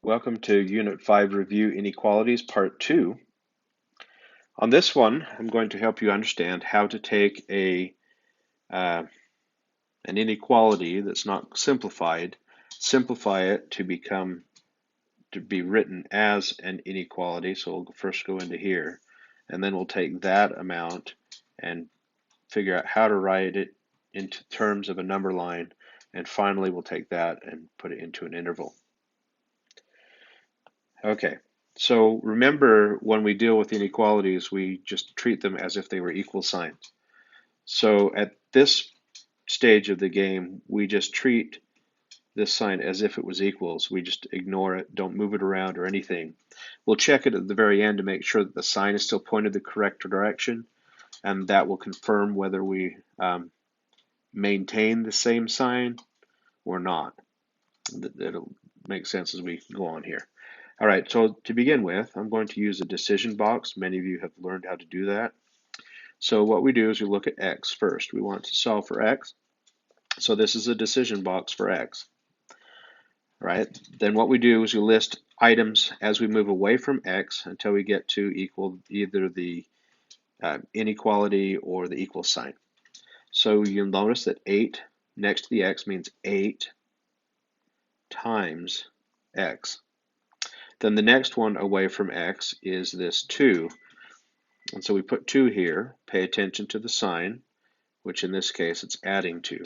Welcome to Unit 5 Review Inequalities Part 2. On this one, I'm going to help you understand how to take an inequality that's not simplified, simplify it to be written as an inequality. So we'll first go into here, and then we'll take that amount and figure out how to write it into terms of a number line, and finally we'll take that and put it into an interval. Okay, so remember when we deal with inequalities, we just treat them as if they were equal signs. So at this stage of the game, we just treat this sign as if it was equals. We just ignore it, don't move it around or anything. We'll check it at the very end to make sure that the sign is still pointed the correct direction, and that will confirm whether we maintain the same sign or not. It'll make sense as we go on here. All right, so to begin with, I'm going to use a decision box. Many of you have learned how to do that. So what we do is we look at x first. We want to solve for x. So this is a decision box for x. All right, then what we do is we list items as we move away from x until we get to equal either the inequality or the equal sign. So you'll notice that 8 next to the x means 8 times x. Then the next one away from x is this 2. And so we put 2 here. Pay attention to the sign, which in this case it's adding 2.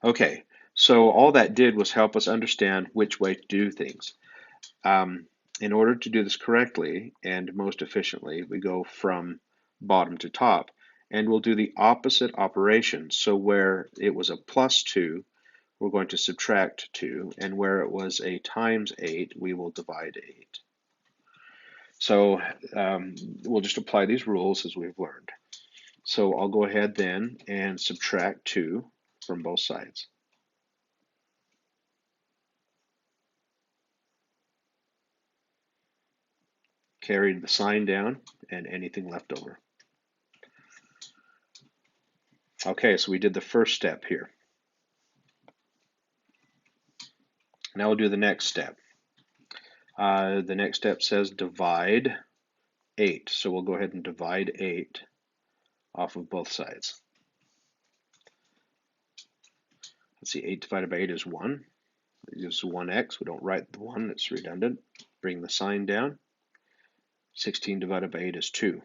Okay, so all that did was help us understand which way to do things. In order to do this correctly and most efficiently, we go from bottom to top, and we'll do the opposite operation. So where it was a plus 2, we're going to subtract 2, and where it was a times 8, we will divide 8. So we'll just apply these rules as we've learned. So I'll go ahead then and subtract 2 from both sides. Carried the sign down and anything left over. Okay, so we did the first step here. Now we'll do the next step. The next step says divide 8. So we'll go ahead and divide 8 off of both sides. Let's see, 8 divided by 8 is 1. It gives 1x. We don't write the 1, it's redundant. Bring the sign down. 16 divided by 8 is 2.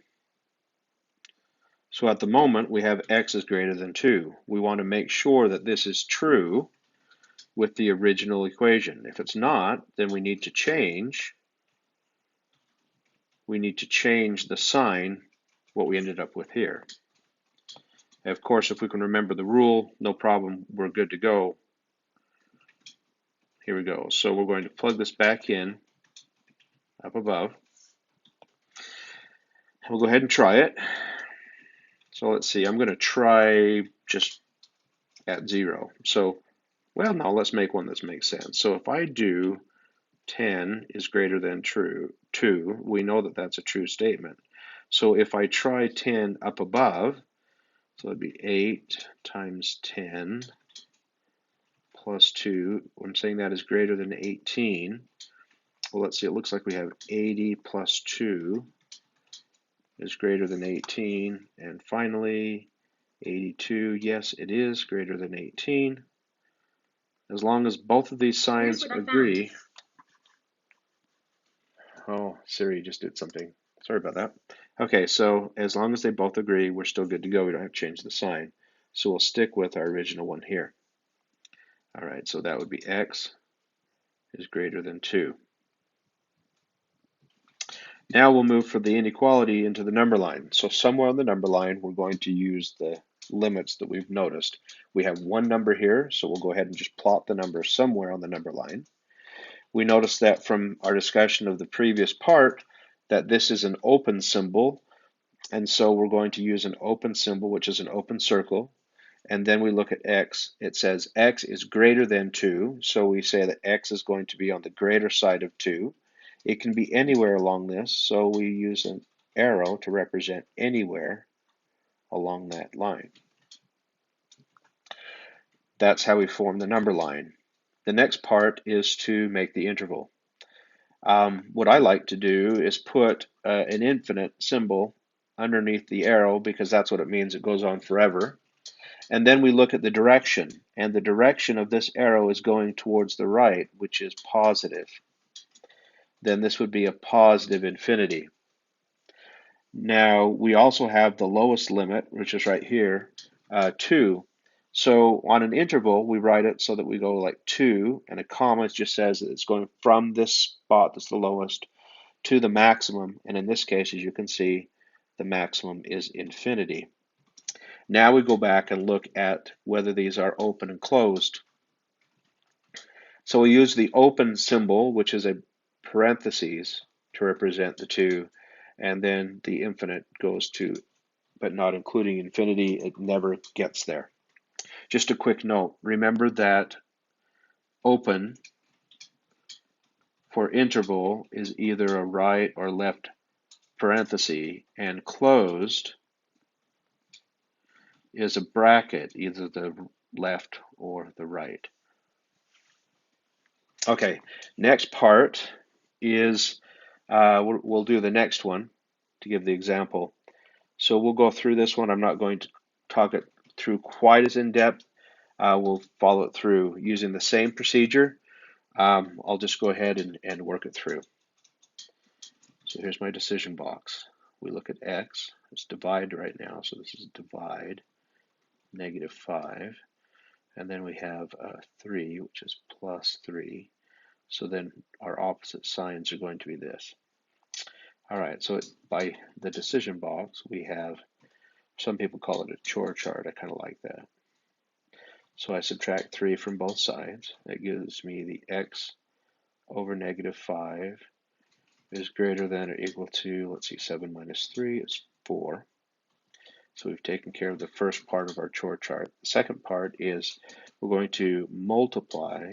So at the moment, we have x is greater than 2. We want to make sure that this is true with the original equation. If it's not, then we need to change the sign, what we ended up with here. And of course, if we can remember the rule, no problem, we're good to go. Here we go. So we're going to plug this back in up above. We'll go ahead and try it. So let's see, I'm going to try just at 0. So, well, now let's make one that makes sense. So if I do 10 is greater than 2, we know that that's a true statement. So if I try 10 up above, so it'd be 8 times 10 plus 2. I'm saying that is greater than 18. Well, let's see, it looks like we have 80 plus 2 is greater than 18. And finally, 82, yes, it is greater than 18. As long as both of these signs agree. Oh, Siri just did something. Sorry about that. Okay, so as long as they both agree, we're still good to go. We don't have to change the sign. So we'll stick with our original one here. All right, so that would be x is greater than 2. Now we'll move from the inequality into the number line. So somewhere on the number line, we're going to use the limits that we've noticed. We have one number here, so we'll go ahead and just plot the number somewhere on the number line. We noticed that from our discussion of the previous part that this is an open symbol, and so we're going to use an open symbol, which is an open circle. And then we look at x. It says x is greater than 2, so we say that x is going to be on the greater side of 2. It can be anywhere along this, so we use an arrow to represent anywhere along that line. That's how we form the number line. The next part is to make the interval. What I like to do is put an infinite symbol underneath the arrow because that's what it means. It goes on forever. And then we look at the direction, and the direction of this arrow is going towards the right, which is positive. Then this would be a positive infinity. Now we also have the lowest limit, which is right here, 2. So on an interval, we write it so that we go like 2, and a comma just says that it's going from this spot that's the lowest to the maximum, and in this case, as you can see, the maximum is infinity. Now we go back and look at whether these are open and closed. So we use the open symbol, which is a parentheses, to represent the 2, and then the infinite goes to, but not including infinity, it never gets there. Just a quick note, remember that open for interval is either a right or left parenthesis, and closed is a bracket, either the left or the right. Okay, next part is, we'll do the next one to give the example. So we'll go through this one. I'm not going to talk it through quite as in depth. We'll follow it through using the same procedure. I'll just go ahead and work it through. So here's my decision box. We look at x. It's divide right now, so this is divide, -5. And then we have 3, which is +3. So then our opposite signs are going to be this. All right, so by the decision box, we have, some people call it a chore chart. I kind of like that. So I subtract 3 from both sides. That gives me the x over -5 is greater than or equal to, let's see, 7 minus 3 is 4. So we've taken care of the first part of our chore chart. The second part is we're going to multiply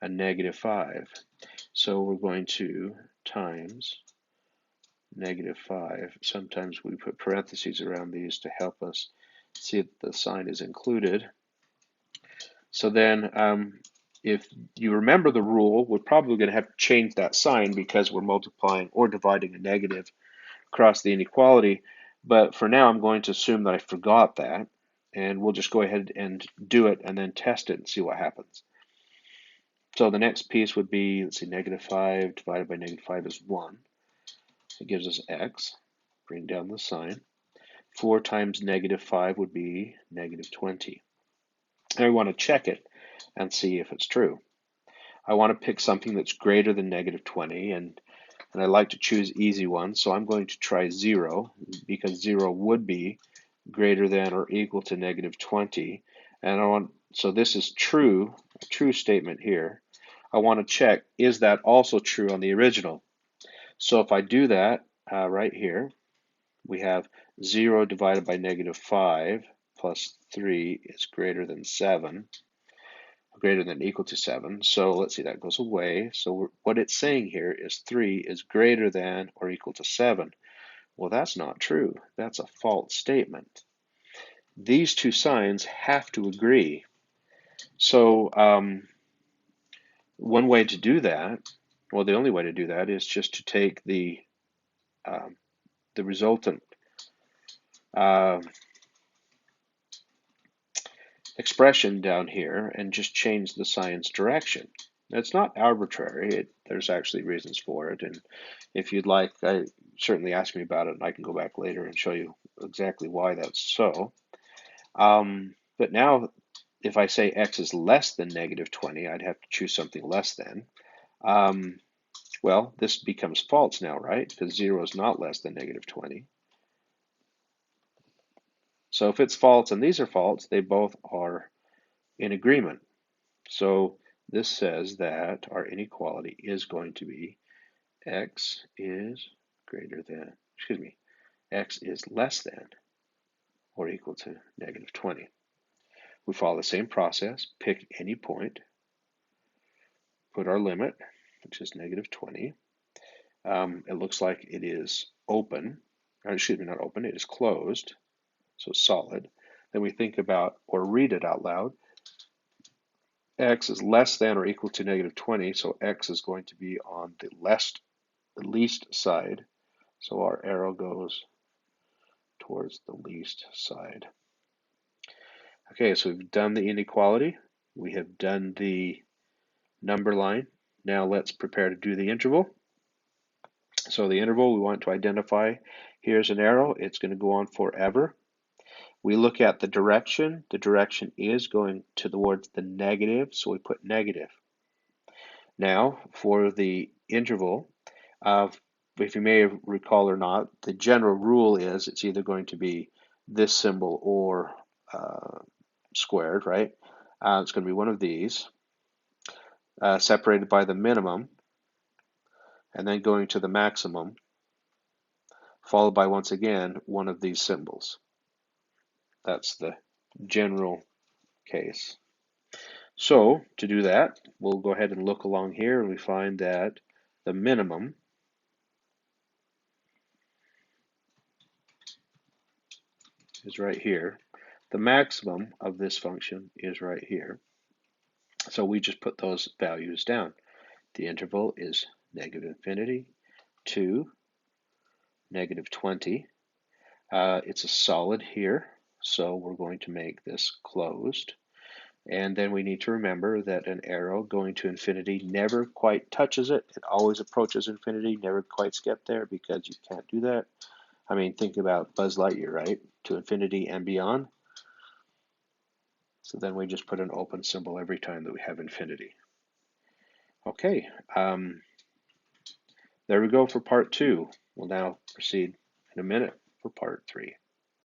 a -5. So we're going to times -5. Sometimes we put parentheses around these to help us see that the sign is included. So then if you remember the rule, we're probably going to have to change that sign because we're multiplying or dividing a negative across the inequality. But for now, I'm going to assume that I forgot that, and we'll just go ahead and do it and then test it and see what happens. So the next piece would be, let's see, -5 divided by -5 is 1. It gives us x. Bring down the sign. 4 times -5 would be -20. And I want to check it and see if it's true. I want to pick something that's greater than -20, and I like to choose easy ones, so I'm going to try 0, because 0 would be greater than or equal to -20. And so this is true, a true statement here. I want to check, is that also true on the original? So if I do that right here, we have 0 divided by -5 plus 3 is greater than 7, greater than or equal to 7. So let's see, that goes away. So what it's saying here is 3 is greater than or equal to 7. Well, that's not true. That's a false statement. These two signs have to agree. So one way to do that, well, the only way to do that is just to take the resultant expression down here and just change the sign's direction. It's not arbitrary. There's actually reasons for it, and if you'd like, certainly ask me about it, and I can go back later and show you exactly why that's so. But now, if I say x is less than -20, I'd have to choose something less than. Well, this becomes false now, right? Because 0 is not less than -20. So if it's false and these are false, they both are in agreement. So this says that our inequality is going to be x is greater than, x is less than or equal to -20. We follow the same process, pick any point, put our limit, which is -20. It looks like it is open, or not open, it is closed, so solid. Then we think about or read it out loud. x is less than or equal to negative 20, so x is going to be on the least side. So our arrow goes towards the least side. Okay, so we've done the inequality. We have done the number line. Now let's prepare to do the interval. So the interval we want to identify, here's an arrow. It's going to go on forever. We look at the direction. The direction is going towards the negative, so we put negative. Now, for the interval, if you may recall or not, the general rule is it's either going to be this symbol or squared, right? It's going to be one of these, separated by the minimum, and then going to the maximum, followed by, once again, one of these symbols. That's the general case. So to do that, we'll go ahead and look along here, and we find that the minimum is right here. The maximum of this function is right here. So we just put those values down. The interval is negative infinity to negative 20. It's a solid here, so we're going to make this closed. And then we need to remember that an arrow going to infinity never quite touches it. It always approaches infinity, never quite gets there, because you can't do that. I mean, think about Buzz Lightyear, right? To infinity and beyond. So then we just put an open symbol every time that we have infinity. Okay, there we go for part 2. We'll now proceed in a minute for part 3.